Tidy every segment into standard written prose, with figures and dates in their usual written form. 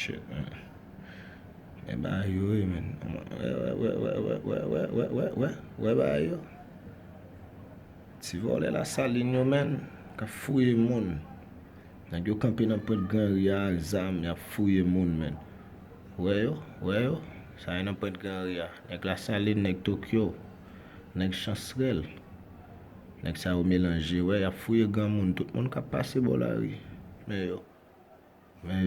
shit, man. E ba yo, man. Ouais, ba yo. Ti vole la saline yo, man. Ka fouye moun. Nèg yo campé dans Pointe Grand Ria, zam, ya fouye moun, man. Ouais yo. Ça y est dans Pointe Grand Ria. Nèg la saline, nèg Tokyo. Nèg Chancerelle. Nèg ça au mélanger, ouais, y a fouillé grand monde, tout le monde qui a passé bon la rue. Mais yo. Mais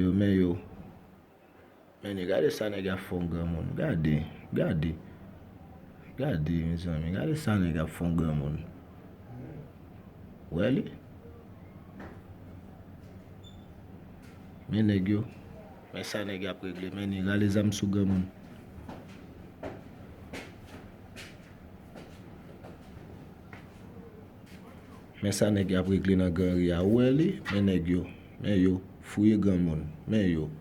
regardez ça, nèg a font grand monde. Regardez, mes amis, regardez ça, nèg a font grand monde. Ouais, li. Mais nèg yo. Mais ça, nèg a réglé, mais nèg a les âmes sous grand monde. Mais ça nèg a réglé dans Grand Ria. Ouais li, mais yo, fouillé grand monde. Mais yo,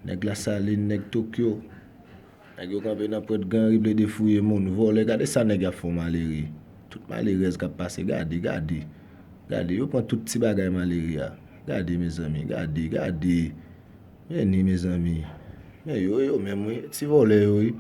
nèg la saline, nèg Tokyo. Nèg yo campé dans Pointe Grand Ria de fouiller monde, voler. Regardez ça nèg a font malheureux. Tout malheureux qui a passé, regardez. Regardez, yo prend tout petit bagay malheureux. Regardez mes amis, regardez. Mais ni mes amis. Mais yo même, si voler yo.